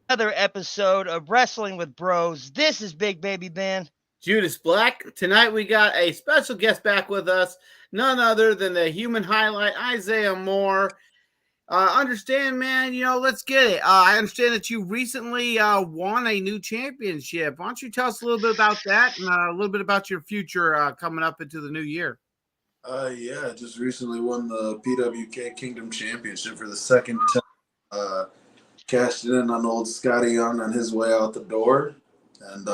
another episode of Wrestling with Bros. This is Big Baby Ben. Judas Black. Tonight we got a special guest back with us, none other than the human highlight, Isaiah Moore. Understand, man, let's get it. I understand that you recently won a new championship. Why don't you tell us a little bit about that and a little bit about your future coming up into the new year? Yeah, I just recently won the PWK Kingdom Championship for the second time. Cashed in on old Scotty Young on his way out the door. And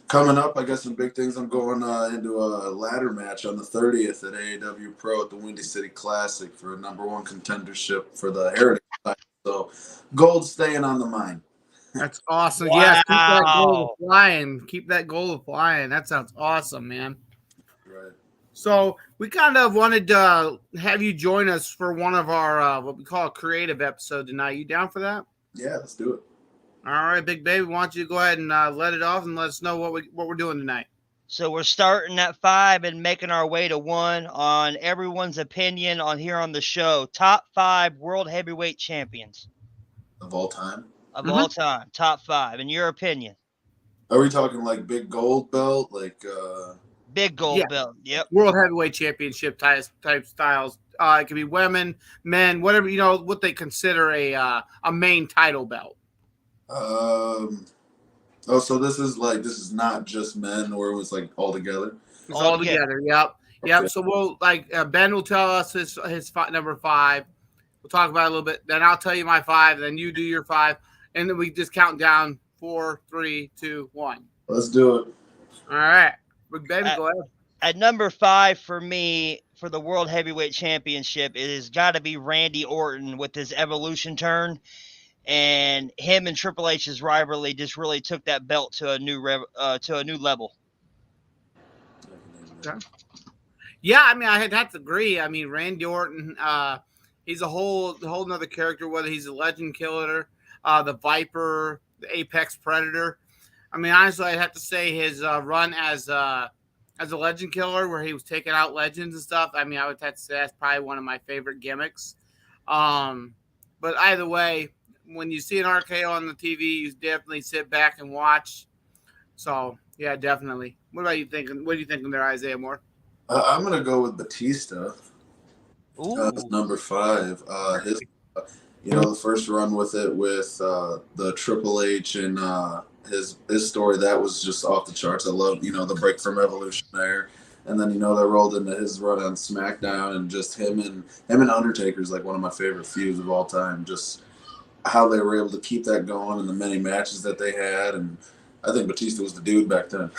coming up, I got some big things. I'm going into a ladder match on the 30th at AAW Pro at the Windy City Classic for a #1 contendership for the Heritage title. So gold staying on the mind. That's awesome. Wow. Yes, keep that goal flying. Keep that goal flying. That sounds awesome, man. Right. So we kind of wanted to have you join us for one of our what we call a creative episode tonight. You down for that? Yeah, let's do it. All right, Big Baby. Why don't you go ahead and let it off and let us know what we're doing tonight? So we're starting at 5 and making our way to 1 on everyone's opinion on here on the show. Top 5 World Heavyweight Champions Of all time. of all time. Top 5. In your opinion. Are we talking like big gold belt? Like Big gold belt. Yep. World Heavyweight Championship type styles. It could be women, men, whatever, what they consider a main title belt. So this is not just men, or it was like all together. It's all together. Yep. Okay. So we'll Ben will tell us his number 5. We'll talk about it a little bit. Then I'll tell you my 5. Then you do your 5, and then we just count down 4, 3, 2, 1. Let's do it. All right, Big Baby, go ahead. At number 5 for me, for the World Heavyweight Championship, it has got to be Randy Orton with his Evolution turn. And him and Triple H's rivalry just really took that belt to a new level. Okay. Yeah, I mean, I'd have to agree. I mean, Randy Orton, he's a whole nother character, whether he's a legend killer, the Viper, the Apex Predator. I mean, honestly, I'd have to say his run as a legend killer, where he was taking out legends and stuff. I mean, I would have to say that's probably one of my favorite gimmicks. But either way, when you see an RKO on the TV, you definitely sit back and watch. So, yeah, definitely. What about you thinking? What are you thinking there, Isaiah Moore? I'm gonna go with Batista. Number 5. The first run with it with the Triple H and his story, that was just off the charts. I love the break from Evolution there, and then they rolled into his run on SmackDown, and just him and Undertaker is like one of my favorite feuds of all time. Just how they were able to keep that going and the many matches that they had, and I think Batista was the dude back then.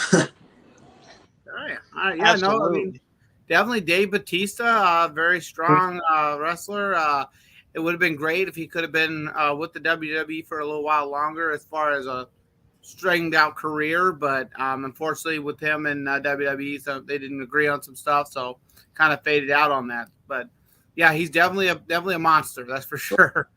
Yeah, no, I mean, definitely Dave Batista, very strong wrestler. It would have been great if he could have been with the WWE for a little while longer as far as a stringed out career, but unfortunately with him and WWE, so they didn't agree on some stuff, so kind of faded out on that. But yeah, he's definitely a monster, that's for sure.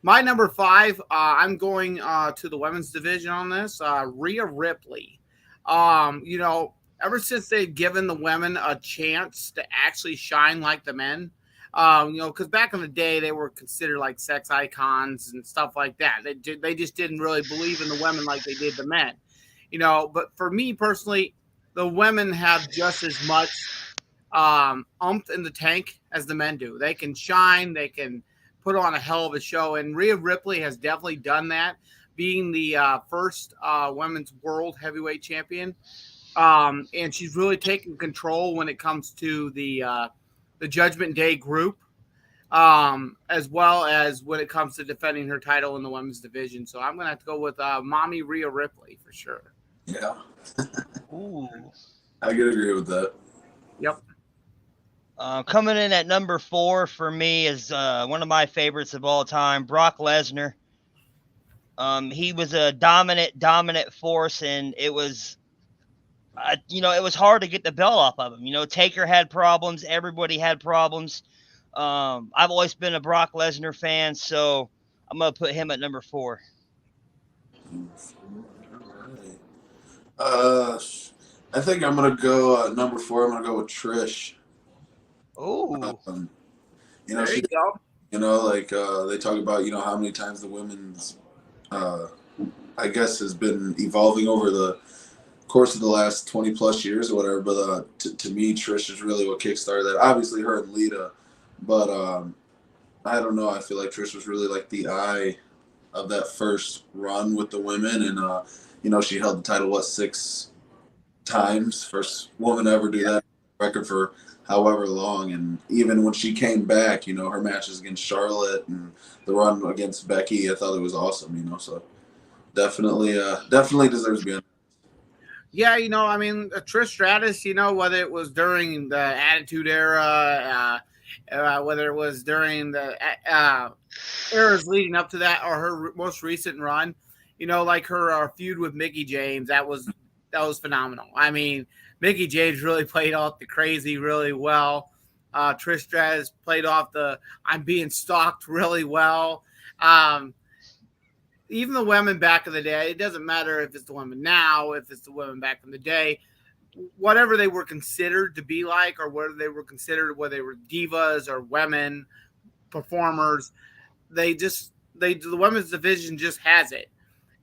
My number 5, I'm going to the women's division on this. Rhea Ripley. Ever since they've given the women a chance to actually shine like the men, because back in the day they were considered like sex icons and stuff like that. They just didn't really believe in the women like they did the men, But for me personally, the women have just as much oomph in the tank as the men do. They can shine. They can put on a hell of a show, and Rhea Ripley has definitely done that, being the first women's world heavyweight champion. And she's really taken control when it comes to the Judgment Day group, as well as when it comes to defending her title in the women's division. So I'm going to have to go with Mommy Rhea Ripley for sure. Yeah. Ooh. I could agree with that. Yep. Coming in at number 4 for me is one of my favorites of all time, Brock Lesnar. He was a dominant force, and it was, it was hard to get the belt off of him. Taker had problems. Everybody had problems. I've always been a Brock Lesnar fan, so I'm going to put him at number 4. All right. I think I'm going to go number 4. I'm going to go with Trish. Oh. There you go. They talk about, how many times the women's I guess has been evolving over the course of the last 20 plus years or whatever. But to me, Trish is really what kickstarted that. Obviously, her and Lita, but I don't know. I feel like Trish was really like the eye of that first run with the women, and she held the title 6 times, first woman to ever do that record for however long. And even when she came back, her matches against Charlotte and the run against Becky, I thought it was awesome. So definitely deserves to be on. Yeah, I mean, Trish Stratus, whether it was during the Attitude Era, whether it was during the eras leading up to that, or her most recent run, like her feud with Mickie James, that was phenomenal. I mean, Mickie James really played off the crazy really well. Trish Stratus played off the I'm being stalked really well. Even the women back in the day, it doesn't matter if it's the women now, if it's the women back in the day, whatever they were considered to be like, or whether they were considered, whether they were divas or women performers, the women's division just has it.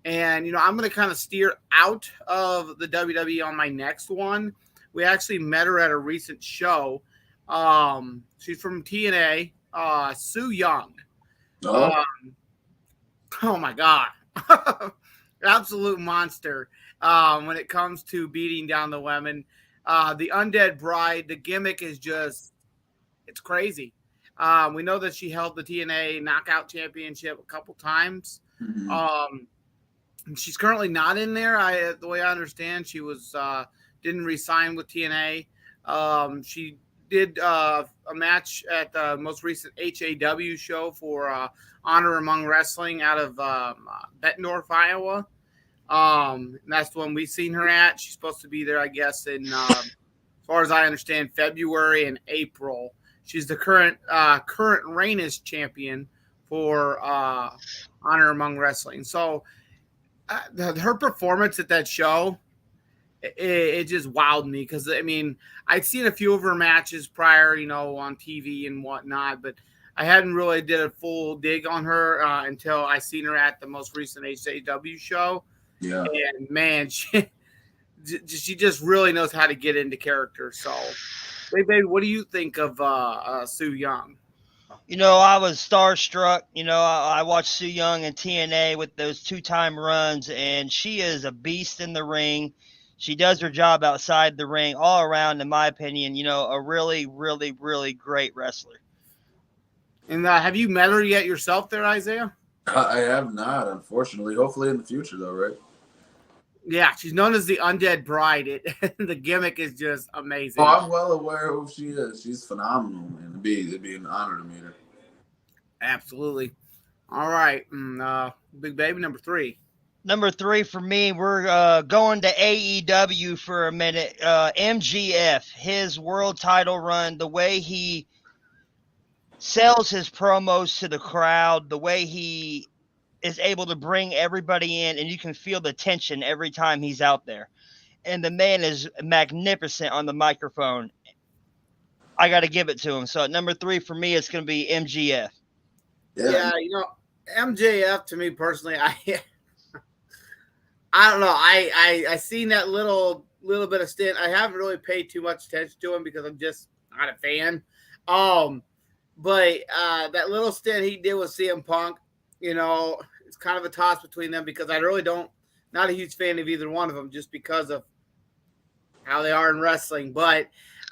And, I'm going to kind of steer out of the WWE on my next one. We actually met her at a recent show. She's from TNA, Su Yung. Oh my God. Absolute monster when it comes to beating down the women. The Undead Bride, the gimmick is just, it's crazy. We know that she held the TNA Knockout Championship a couple times. Mm-hmm. She's currently not in there. The way I understand, she was didn't re-sign with TNA. She did a match at the most recent HAW show for Honor Among Wrestling out of Bettendorf, Iowa. And that's the one we've seen her at. She's supposed to be there, I guess, in, as far as I understand, February and April. She's the current reignest champion for Honor Among Wrestling. So her performance at that show, it just wowed me because, I mean, I'd seen a few of her matches prior, on TV and whatnot, but I hadn't really did a full dig on her until I seen her at the most recent HAW show. Yeah. And, man, she just really knows how to get into character. So, baby, what do you think of Su Yung? I was starstruck. I watched Su Yung and TNA with those 2-time runs, and she is a beast in the ring. She does her job outside the ring all around, in my opinion, a really, really, really great wrestler. And have you met her yet yourself there, Isaiah? I have not, unfortunately. Hopefully in the future, though, right? Yeah, she's known as the Undead Bride. The gimmick is just amazing. Oh, I'm well aware of who she is. She's phenomenal, man. It'd be an honor to meet her. Absolutely. All right. Big baby, number 3. Number 3 for me, we're going to AEW for a minute. MGF, his world title run, the way he sells his promos to the crowd, the way he is able to bring everybody in, and you can feel the tension every time he's out there. And the man is magnificent on the microphone. I got to give it to him. So at number 3 for me, it's going to be MGF. Yeah, MJF to me personally, I don't know. I seen that little bit of stint. I haven't really paid too much attention to him because I'm just not a fan. But that little stint he did with CM Punk, it's kind of a toss between them because I really not a huge fan of either one of them just because of how they are in wrestling. But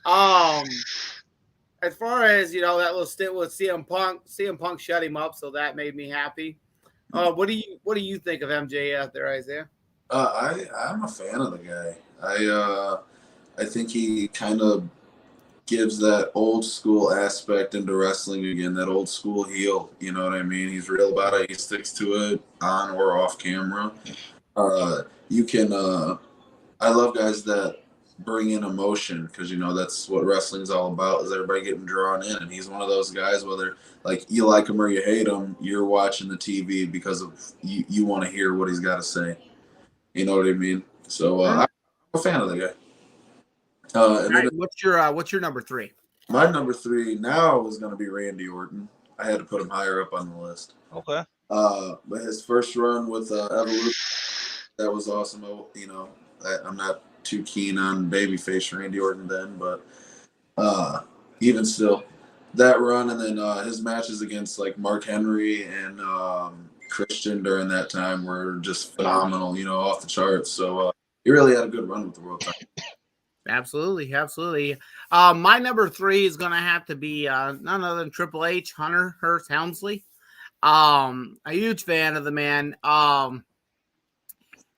as far as, that little stint with CM Punk shut him up, so that made me happy. What do you think of MJF there, Isaiah? I'm a fan of the guy. I think he kind of gives that old school aspect into wrestling again, that old school heel. You know what I mean? He's real about it. He sticks to it on or off camera. I love guys that bring in emotion because, that's what wrestling's all about, is everybody getting drawn in. And he's one of those guys, whether like you like him or you hate him, you're watching the TV because of you want to hear what he's got to say. You know what I mean? So I'm a fan of the guy. What's your number 3? My number 3 now is going to be Randy Orton. I had to put him higher up on the list. Okay. But his first run with Evolution, that was awesome. I'm not too keen on babyface Randy Orton then, but even still, that run and then his matches against like Mark Henry and Christian during that time were just phenomenal, off the charts. So he really had a good run with the world title. Absolutely, absolutely. My number 3 is going to have to be none other than Triple H, Hunter Hearst Helmsley. A huge fan of the man.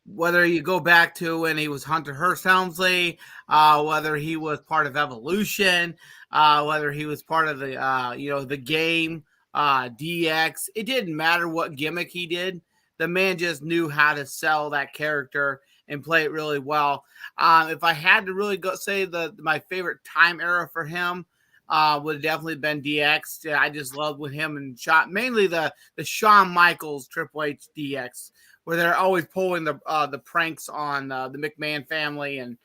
Whether you go back to when he was Hunter Hearst Helmsley, whether he was part of Evolution, whether he was part of the game, DX, it didn't matter what gimmick he did. The man just knew how to sell that character and play it really well. If I had to really say my favorite time era for him, would have definitely been DX. I just loved with him and mainly the Shawn Michaels Triple H DX, where they're always pulling the pranks on the McMahon family, and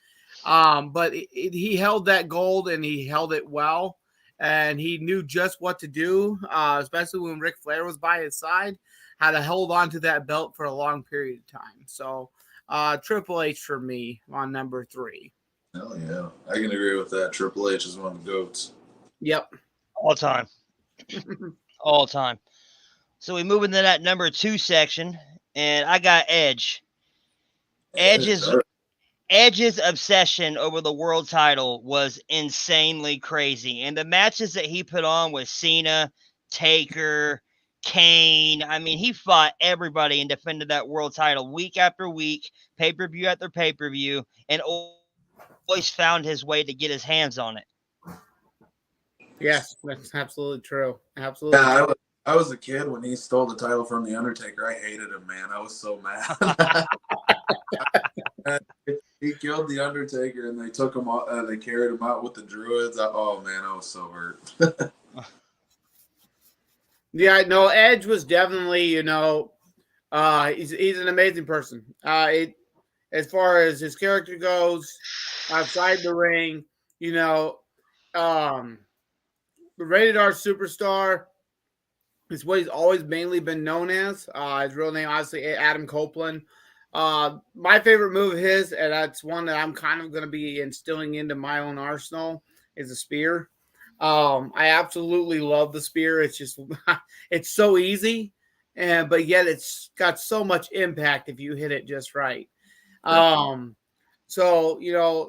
but he held that gold and he held it well, and he knew just what to do, especially when Ric Flair was by his side, how to hold on to that belt for a long period of time. So Triple H for me on number 3. Hell yeah, I can agree with that. Triple H is one of the GOATs. Yep, all time, all time. So we move into that number 2 section, and I got Edge. Edge's obsession over the world title was insanely crazy, and the matches that he put on with Cena, Taker, Kane, I mean, he fought everybody and defended that world title week after week, pay-per-view after pay-per-view, and always found his way to get his hands on it. Yes, that's absolutely true. Absolutely. Yeah, I was a kid when he stole the title from The Undertaker. I hated him, man. I was so mad. He killed The Undertaker, and they took him out. They carried him out with the Druids. Oh, man, I was so hurt. Yeah, no, Edge was definitely, he's an amazing person. As far as his character goes, outside the ring, the rated R superstar is what he's always mainly been known as. His real name, obviously, Adam Copeland. My favorite move of his, and that's one that I'm kind of going to be instilling into my own arsenal, is a spear. I absolutely love the spear. It's just, it's so easy, but yet it's got so much impact if you hit it just right. So,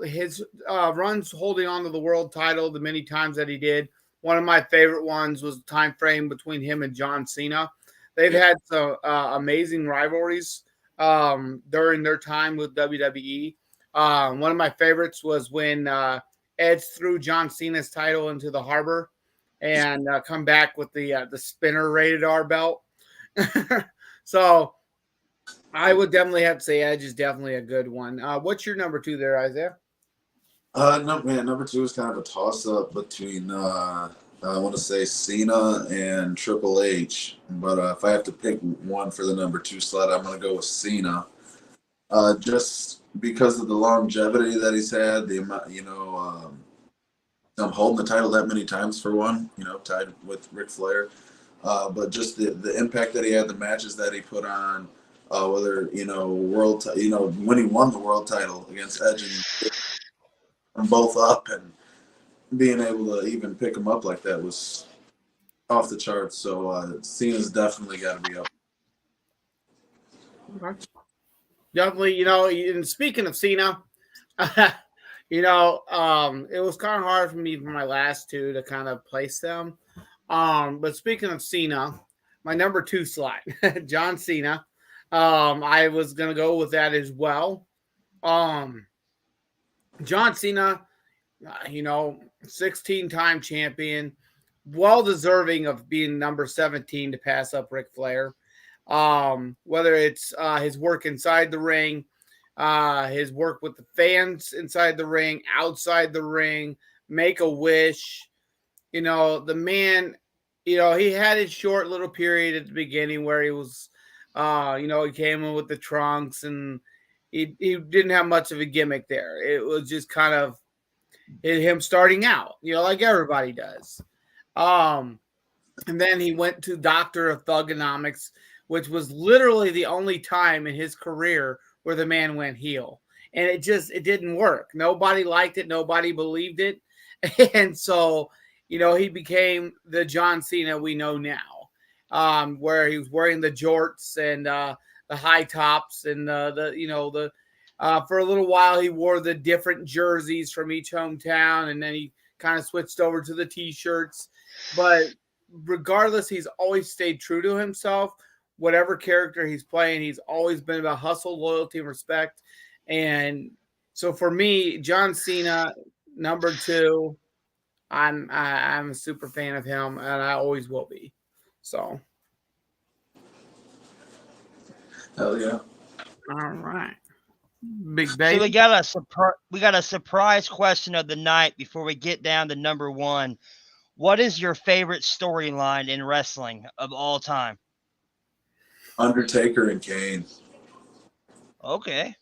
his runs holding on to the world title the many times that he did. One of my favorite ones was the time frame between him and John Cena. They've had some amazing rivalries during their time with WWE. One of my favorites was when Edge threw John Cena's title into the harbor and come back with the spinner rated R belt. So I would definitely have to say Edge is definitely a good one. What's your number 2 there, Isaiah? Number 2 is kind of a toss-up between I want to say Cena and Triple H, but if I have to pick one for the number 2 slot, I'm going to go with Cena. Just because of the longevity that he's had, the amount, I'm holding the title that many times for one, tied with Ric Flair, but just the impact that he had, the matches that he put on, whether when he won the world title against Edge and both up, and being able to even pick him up like that was off the charts. So Cena's definitely got to be up. Okay. Definitely, and speaking of Cena, it was kind of hard for me for my last 2 to kind of place them. But speaking of Cena, my number 2 slot, John Cena. I was going to go with that as well. John Cena, 16-time champion, well-deserving of being number 17 to pass up Ric Flair. Whether it's his work inside the ring, his work with the fans inside the ring, outside the ring, Make-A-Wish. The man, he had his short little period at the beginning where he was, he came in with the trunks and he didn't have much of a gimmick there. It was just kind of him starting out, like everybody does. And then he went to Doctor of Thugonomics, which was literally the only time in his career where the man went heel. And it didn't work. Nobody liked it. Nobody believed it. And so, he became the John Cena we know now, where he was wearing the jorts and the high tops and for a little while he wore the different jerseys from each hometown, and then he kind of switched over to the t-shirts. But regardless, he's always stayed true to himself. Whatever character he's playing, he's always been about hustle, loyalty, and respect. And so for me, John Cena, number 2. I'm a super fan of him, and I always will be. So, hell yeah! All right, big baby. So we got a surprise question of the night before we get down to number 1. What is your favorite storyline in wrestling of all time? Undertaker and Kane. Okay.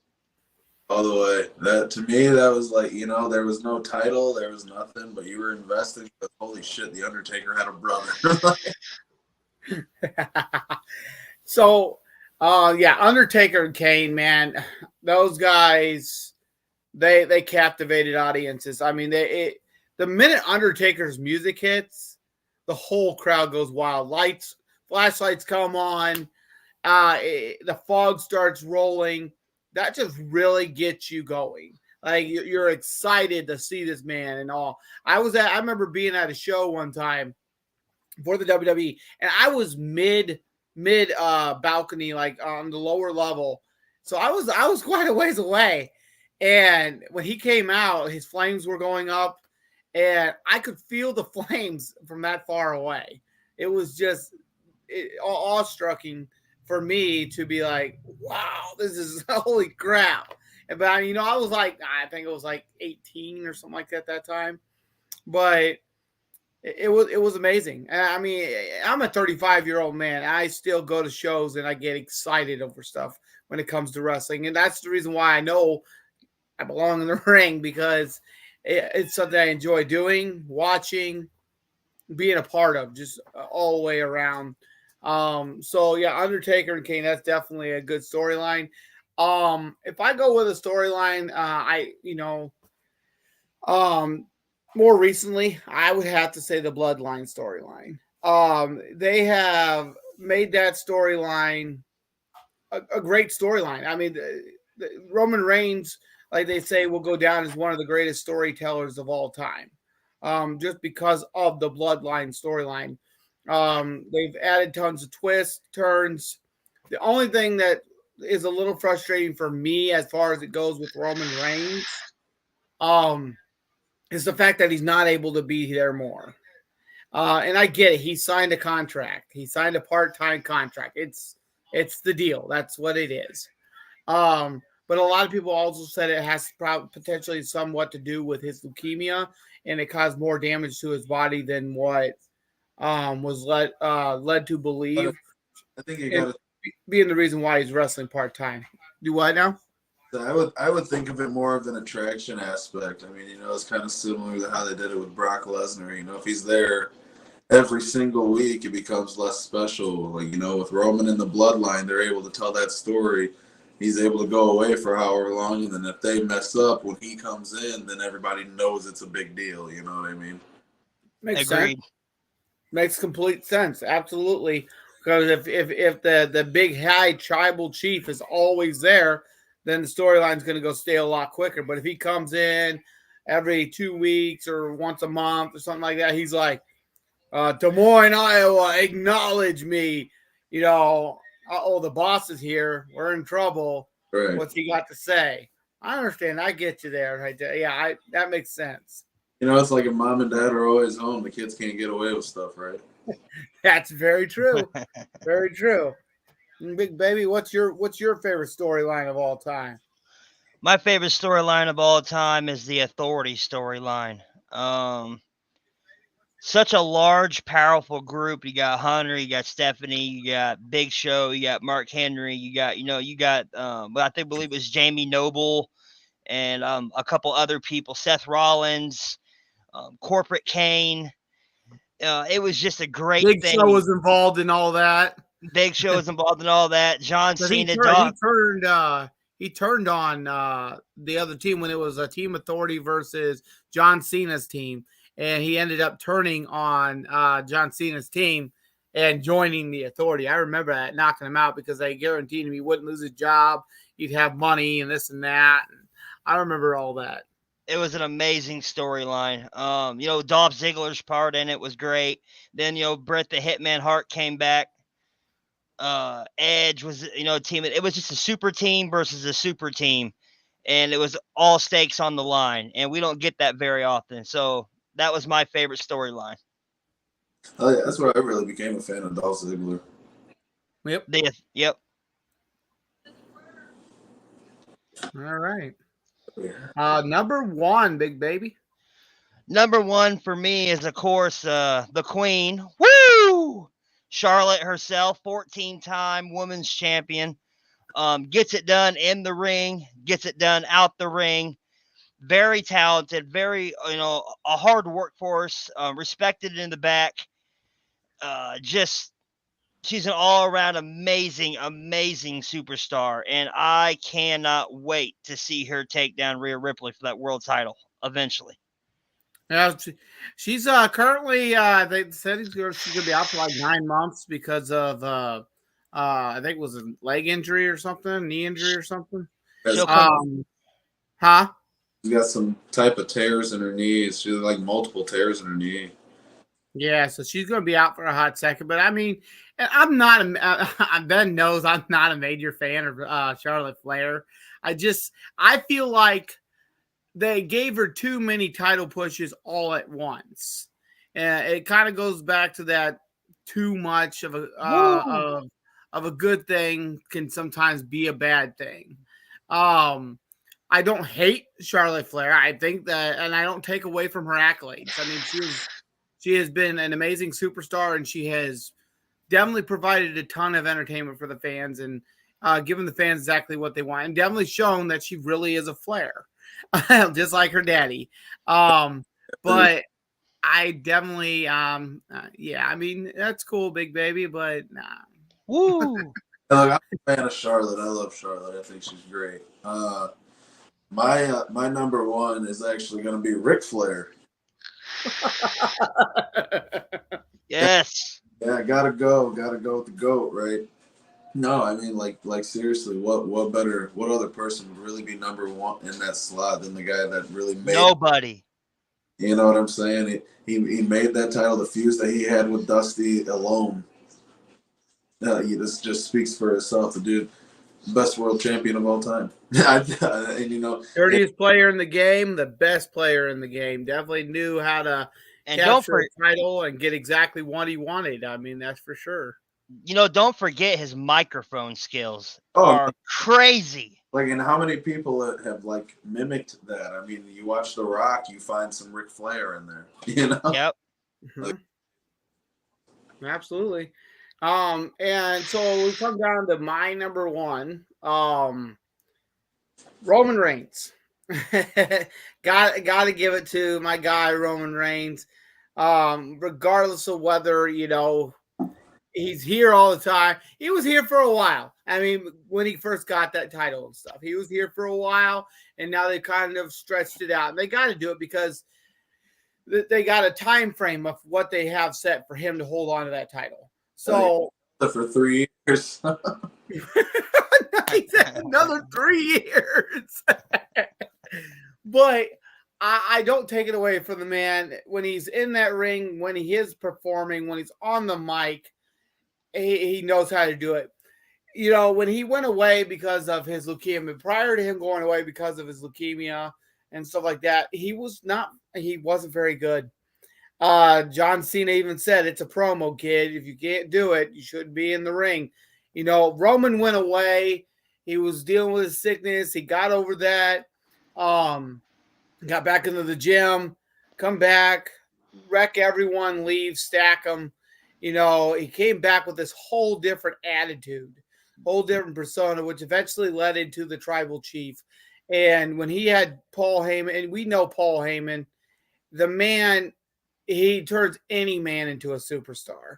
All the way. That to me, that was like, there was no title, there was nothing, but you were invested because holy shit, the Undertaker had a brother. So, Undertaker and Kane, man, those guys, they captivated audiences. I mean, the minute Undertaker's music hits, the whole crowd goes wild. Flashlights come on, the fog starts rolling. That just really gets you going. Like you're excited to see this man and all. I remember being at a show one time for the WWE, and I was mid balcony, like on the lower level. So I was quite a ways away. And when he came out, his flames were going up, and I could feel the flames from that far away. It was just awe-striking for me to be like, wow, this is holy crap. But I was like, I think it was like 18 or something like that time. But it was amazing. I mean, I'm a 35-year-old man. I still go to shows and I get excited over stuff when it comes to wrestling. And that's the reason why I know I belong in the ring, because it's something I enjoy doing, watching, being a part of, just all the way around. So yeah, Undertaker and Kane, that's definitely a good storyline. If I go with a storyline, more recently, I would have to say the Bloodline storyline. They have made that storyline a great storyline. I mean, the Roman Reigns, like they say, will go down as one of the greatest storytellers of all time, just because of the Bloodline storyline. They've added tons of twists, turns. The only thing that is a little frustrating for me as far as it goes with Roman Reigns, is the fact that he's not able to be there more. And I get it. He signed a contract. He signed a part-time contract. It's the deal. That's what it is. But a lot of people also said it has potentially somewhat to do with his leukemia, and it caused more damage to his body than what was led to believe. I think you got to being the reason why he's wrestling part-time. Do what now? I would think of it more of an attraction aspect. I mean, it's kind of similar to how they did it with Brock Lesnar. If he's there every single week, it becomes less special. Like, with Roman and the Bloodline, they're able to tell that story. He's able to go away for however long, and then if they mess up when he comes in, then everybody knows it's a big deal. You know what I mean? Makes sense. Makes complete sense. Absolutely. Because if the big high tribal chief is always there, then the storyline's going to go stale a lot quicker. But if he comes in every 2 weeks or once a month or something like that, he's like, Des Moines, Iowa, acknowledge me. The boss is here. We're in trouble. Right. What's he got to say? I understand. I get you there. Right there. Yeah, that makes sense. It's like if mom and dad are always home, the kids can't get away with stuff, right? That's very true. Very true. Big baby, what's your favorite storyline of all time? My favorite storyline of all time is the Authority storyline. Such a large, powerful group. You got Hunter, you got Stephanie, you got Big Show, you got Mark Henry, you got I believe it was Jamie Noble and a couple other people, Seth Rollins, Corporate Kane. It was just a great Big thing. Show was involved in all that. Big Show was involved in all that. John But Cena, he turned on the other team when it was a Team Authority versus John Cena's team, and he ended up turning on John Cena's team and joining the Authority. I remember that, knocking him out because they guaranteed him he wouldn't lose his job, he'd have money and this and that. And I remember all that. It was an amazing storyline. Dolph Ziggler's part in it was great. Then, Bret the Hitman Hart came back. Edge was, team. It was just a super team versus a super team, and it was all stakes on the line, and we don't get that very often. So that was my favorite storyline. Oh yeah, that's where I really became a fan of Dolph Ziggler. Yep. All right. Number one, big baby. Number one for me is, of course, the Queen. Woo! Charlotte herself, 14-time women's champion. Gets it done in the ring, gets it done out the ring. Very talented, very, a hard workforce, respected in the back. She's an all-around amazing superstar, and I cannot wait to see her take down Rhea Ripley for that world title eventually. Yeah, she's currently they said she's going to be out for like 9 months because of I think it was a leg injury or something, knee injury or something. She's got some type of tears in her knees. She has like multiple tears in her knee. Yeah, so she's going to be out for a hot second. But I mean, I'm not Ben knows I'm not a major fan of Charlotte Flair. I feel like they gave her too many title pushes all at once. And it kind of goes back to that too much of a good thing can sometimes be a bad thing. I don't hate Charlotte Flair. I think that, and I don't take away from her accolades. I mean, she has been an amazing superstar, and she has definitely provided a ton of entertainment for the fans and given the fans exactly what they want, and definitely shown that she really is a Flair. Just like her daddy. But I definitely, yeah, I mean, that's cool, big baby, but nah. Woo! Look, I'm a fan of Charlotte. I love Charlotte. I think she's great. My number one is actually going to be Ric Flair. Yes. Yeah, gotta go with the GOAT, right? No, I mean, like seriously, what other person would really be number one in that slot than the guy that really made nobody? You know what I'm saying? He made that title. The fuse that he had with Dusty alone, this just speaks for itself. The dude, best world champion of all time, and dirtiest player in the game, the best player in the game. Definitely knew how to capture a title and get exactly what he wanted. I mean, that's for sure. Don't forget his microphone skills are crazy. Like, and how many people have like mimicked that? I mean, you watch The Rock, you find some Ric Flair in there. Yep. Absolutely. And so we come down to my number one, Roman Reigns. Got to give it to my guy Roman Reigns. Regardless of whether he's here all the time. He was here for a while. I mean, when he first got that title and stuff, he was here for a while, and now they kind of stretched it out. And they got to do it because they got a time frame of what they have set for him to hold on to that title. So for 3 years, another 3 years. But I don't take it away from the man when he's in that ring, when he is performing, when he's on the mic. He knows how to do it. When he went away because of his leukemia, prior to him going away because of his leukemia and stuff like that, he wasn't very good. John Cena even said, it's a promo, kid. If you can't do it, you shouldn't be in the ring. Roman went away. He was dealing with his sickness. He got over that. Got back into the gym, come back, wreck everyone, leave, stack them. He came back with this whole different attitude, whole different persona, which eventually led into the tribal chief. And when he had Paul Heyman, and we know Paul Heyman, the man, he turns any man into a superstar.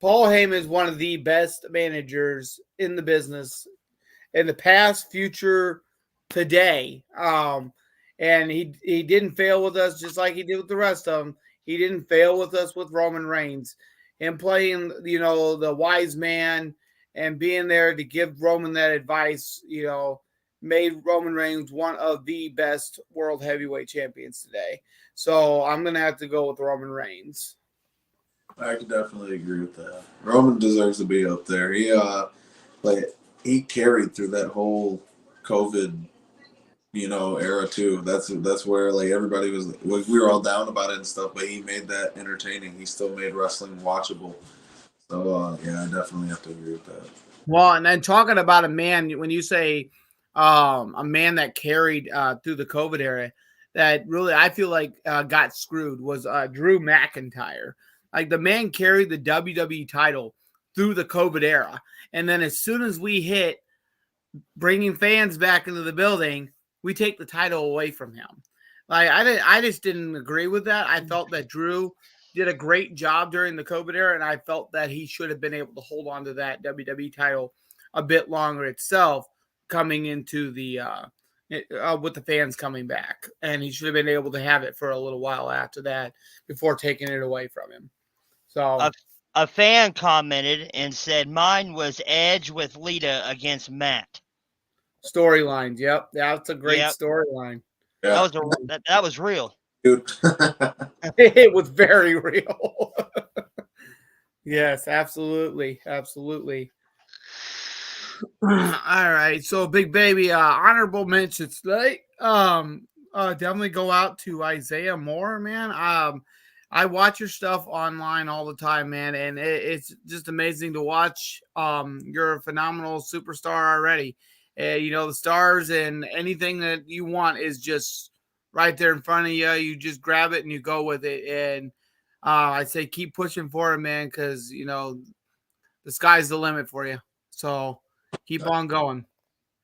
Paul Heyman is one of the best managers in the business in the past, future, today. And he didn't fail with us just like he did with the rest of them. He didn't fail with us with Roman Reigns and playing, the wise man and being there to give Roman that advice, made Roman Reigns one of the best world heavyweight champions today. So I'm going to have to go with Roman Reigns. I can definitely agree with that. Roman deserves to be up there. He carried through that whole COVID, era too. That's where like everybody was. We were all down about it and stuff, but he made that entertaining. He still made wrestling watchable. So yeah, I definitely have to agree with that. Well, and then talking about a man, when you say a man that carried through the COVID era, that really I feel like got screwed was Drew McIntyre. Like the man carried the WWE title through the COVID era, and then as soon as we hit bringing fans back into the building, we take the title away from him. Like I just didn't agree with that. I felt that Drew did a great job during the COVID era, and I felt that he should have been able to hold on to that WWE title a bit longer itself, coming into the with the fans coming back, and he should have been able to have it for a little while after that before taking it away from him. So a fan commented and said mine was Edge with Lita against Matt. Storylines, yep, that's a great storyline. Yeah. That was real. Dude. It was very real. Yes, absolutely. All right, so Big Baby, honorable mentions today. Definitely go out to Isaiah Moore, man. I watch your stuff online all the time, man, and it's just amazing to watch. You're a phenomenal superstar already. The stars and anything that you want is just right there in front of you. You just grab it and you go with it. And I say keep pushing for it, man, because, the sky's the limit for you. So keep on going.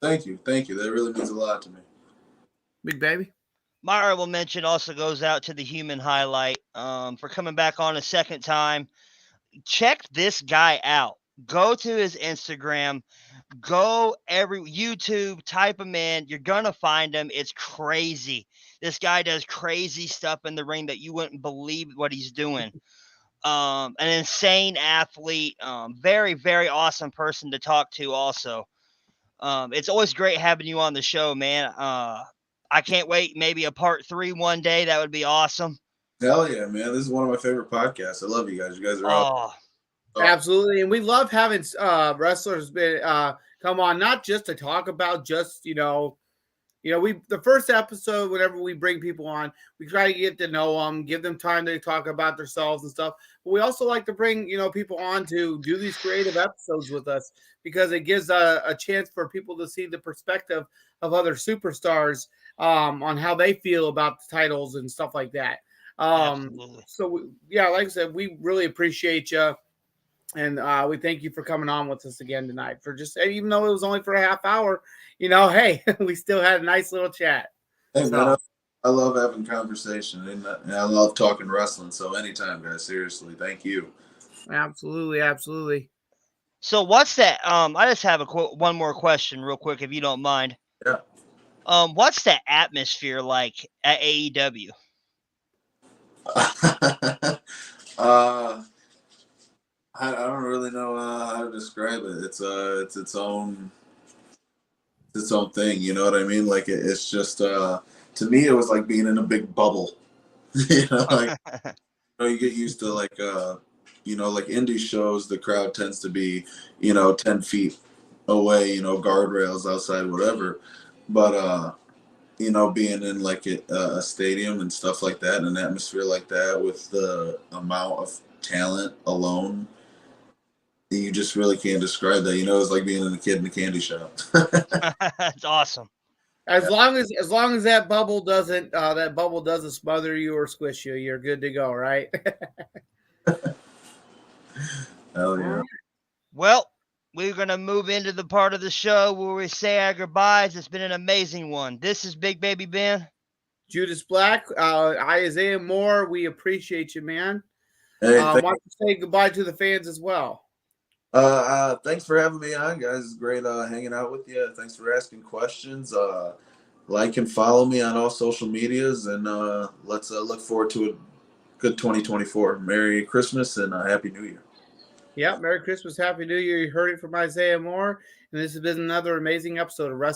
Thank you. That really means a lot to me. Big Baby. My honorable mention also goes out to the Human Highlight for coming back on a second time. Check this guy out. Go to his Instagram. Go every YouTube, type him in. You're going to find him. It's crazy. This guy does crazy stuff in the ring that you wouldn't believe what he's doing. An insane athlete. Very, very awesome person to talk to also. It's always great having you on the show, man. I can't wait. Maybe a part 3 one day. That would be awesome. Hell yeah, man. This is one of my favorite podcasts. I love you guys. You guys are awesome. Absolutely. And we love having wrestlers come on, not just to talk about just, the first episode, whenever we bring people on, we try to get to know them, give them time to talk about themselves and stuff. But we also like to bring, people on to do these creative episodes with us because it gives a chance for people to see the perspective of other superstars on how they feel about the titles and stuff like that. So, like I said, we really appreciate you. And we thank you for coming on with us again tonight. For just, even though it was only for a half hour, hey, we still had a nice little chat. Hey, man, I love having conversation and I love talking wrestling. So anytime, guys, seriously, thank you. Absolutely. So what's that? I just have one more question real quick, if you don't mind. Yeah. What's the atmosphere like at AEW? I don't really know how to describe it. It's its own thing. You know what I mean? Like it's just to me, it was like being in a big bubble. You get used to like indie shows. The crowd tends to be 10 feet away. Guardrails outside, whatever. But being in like a stadium and stuff like that, an atmosphere like that, with the amount of talent alone. You just really can't describe that. It's like being a kid in a candy shop. That's awesome. As long as that bubble doesn't smother you or squish you, you're good to go, right? Hell yeah. Well, we're gonna move into the part of the show where we say our goodbyes. It's been an amazing one. This is Big Baby Ben. Judas Black, Isaiah Moore. We appreciate you, man. Hey, why don't you say goodbye to the fans as well? thanks for having me on, guys. It's great hanging out with you. Thanks for asking questions. Like and follow me on all social medias, and let's look forward to a good 2024. Merry Christmas and Happy New Year. Yeah, Merry Christmas, Happy New Year. You heard it from Isaiah Moore, and this has been another amazing episode of Wrestling